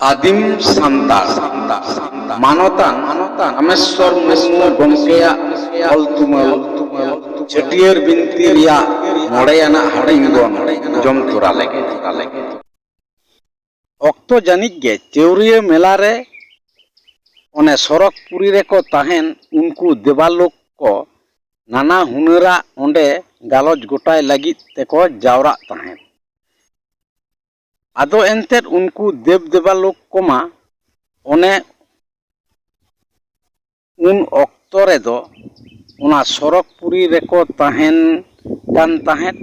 आदिम सान्तार मानवतान रामेश्वर मुर्मू गंकेयाग ऑल तुमल छटियर बिनती रिया मोड़ेयाना हाड़िंग बन जम तोरा लेगे ऑक्तो जानिक गे चेवरिया मेला रे ओने सरक पुरी रे को ताहेन उनको देवालोक को नाना हुनरा ओंडे गालोज गोटाय लगित तेको जावरा ताहेन आदो एंतेर उनको देव देवालोक कोमा ओने उन ऑक्तो रे दो उना सरक पुरी रे को ताहेन कान ताहेन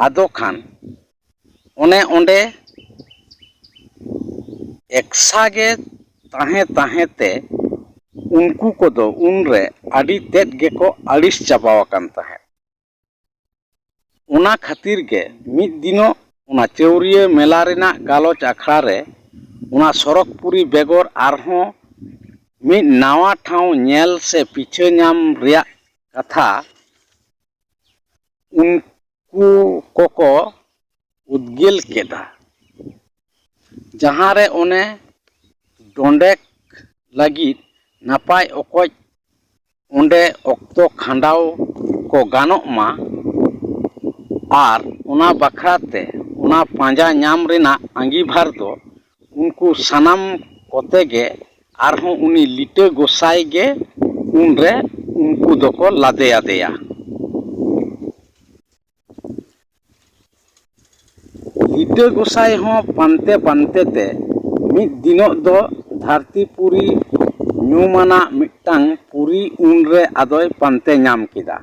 आदो खान ओने ओंडे एकसागे ताहे ताहे ते उनको को दो उनरे आदि तेट गे को आलिस चाबावाकान ताहे उना खातिर गे मिद दिनो उना चेवरिया मेला रेना गालोच आखड़ा रे उना सरक पुरी बेगोर आरहों मिद नावा ठाव नेल से पीछे नाम रिया कथा उनको कोको उद्गेल केदा जहाँ रे ओने डोंडेक लगित नापाय ओकोज ओंडे ऑक्तो खांडाव को गानोक मा आर उना बखराते उना पांजा नाम रेना आंगीभार दो उनको सनाम कोते गे आरहों उनी लिटे गोसाई गे उनरे उनको दोको लादेया देया लिटे गोसाई हों पानते पानते ते मिद दिनों दो धरती पुरी न्यूमाना मिट्टांग पुरी उनरे आदोय पानते नाम किदा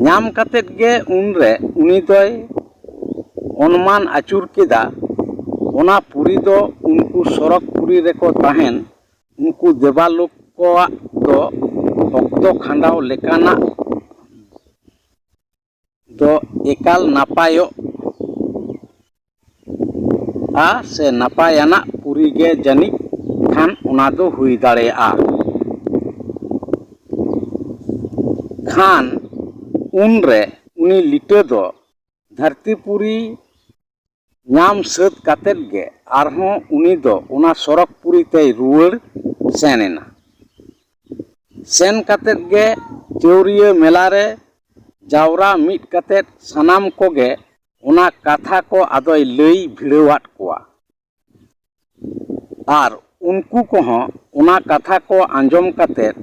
नाम कतेत गे उनरे उनी दोय अनुमान आचुर किदा ओना पुरी दो उनको सरक पुरी रे को ताहेन उनको देवालोक को दो ऑक्तो खांडाव लेकाना दो एकाल नापायो आ से नापायाना पुरी गे जानिक खान उना दो हुई दाड़ेया खान उनरे उनी लिटे दो धरती पुरी नाम सत कातेत गे आरहों उनी दो उना सरक पुरी ते रुवाड़ सेनेना सेन कातेत गे चेवरिया मेला रे जावरा मिट कातेत सनाम कोगे उना कथा को आदोय लई भिड़ावाट कोआ आर उनको कोहों उना कथा को आंजम कातेत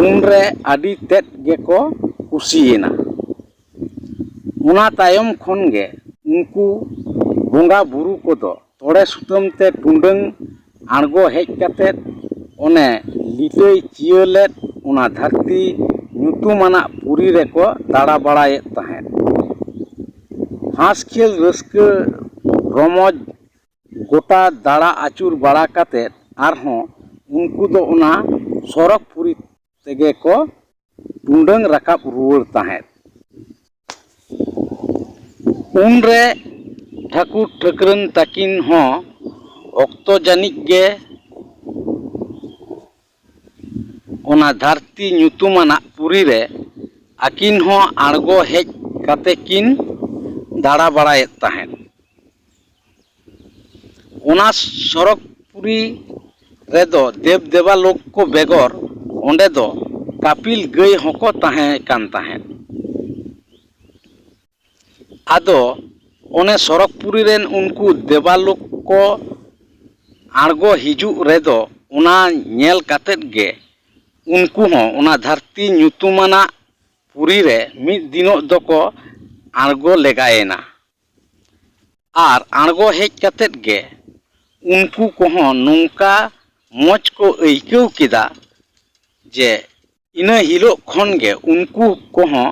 उनरे आदि तेट गे को कुसियेना उना तायम खन गे उनको बोंगा बुरु को दो तोड़े सुतम ते टुंडंग आड़गो हेज कातेत ओने लिटै चियलेत उना धरती ᱧᱩᱛᱩᱢᱟᱱᱟ पुरी रे को दाड़ा बाड़ायेत ताहेन हास खेल रस्का रमोज गोटा दाड़ा आचुर बाड़ा कातेत आरहों उनको दो उना सरक पुरी तेगे को टुंडंग रकाब रुवाड़ ताहेन उनरे ठाकुर ठाकुरन ताकिन हों ऑक्तो जानिक गे ओना धरती ᱧᱩᱛᱩᱢᱟᱱᱟ पुरी रे आकिन हों आड़गो हेज काते किन दाड़ा बाड़ायेत ताहेन ओना सरक पुरी रे दो देव देवालोक को बेगोर ओंडे दो कापिल गई होको ताहे कान ताहेन आदो ओने सरक पुरी रेन उनको देवालोक को आड़गो हिजु रे दो ओना नेल कातेत गे उनको हों उना धरती ᱧᱩᱛᱩᱢᱟᱱᱟ पुरी रे मिद दिनों दोको आड़गो लेगायेना आर आड़गो हेज कातेत गे उनको कोहों नोंका मोज को अइकव किदा जे इना हिलो खन गे उनको कोहों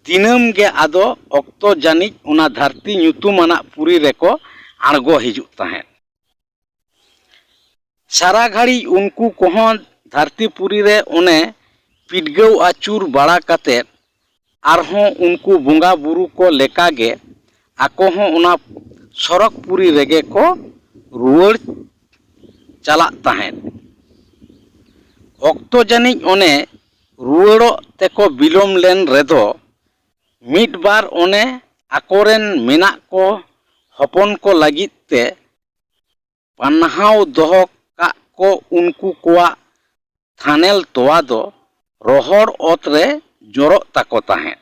दिनम गे आदो ऑक्तो जानिक उना धरती ᱧᱩᱛᱩᱢᱟᱱᱟ पुरी रे को आड़गो हिजुक ताहेन सारा घड़ी उनको कोहों धरती पुरी रे ओने पिडगव आचुर बाड़ा कातेत आरहों उनको बोंगा बुरु को लेकागे आको हों उना सरक पुरी रेगे को रुवाड़ चला ताहेन ऑक्तो जानिक ओने रुवाड़ो तेको बिलोम लेन रेदो मिड बार ओने आकोरेन मेना को ᱦᱚᱯᱚᱱ ᱠᱚ ᱞᱟᱹᱜᱤᱫ ᱛᱮ ᱯᱟᱱᱦᱟᱣ ᱫᱚᱦᱚ ᱠᱟᱜ ᱠᱚ ᱩᱱᱠᱩ ᱠᱚᱣᱟᱜ ᱛᱷᱟᱱᱮᱞ ᱛᱚᱣᱟ ᱫᱚ ᱨᱚᱦᱚᱲ ᱚᱛ ᱨᱮ ᱡᱚᱨᱚᱜ ᱛᱟᱠᱚ ᱛᱟᱦᱮᱸᱫ᱾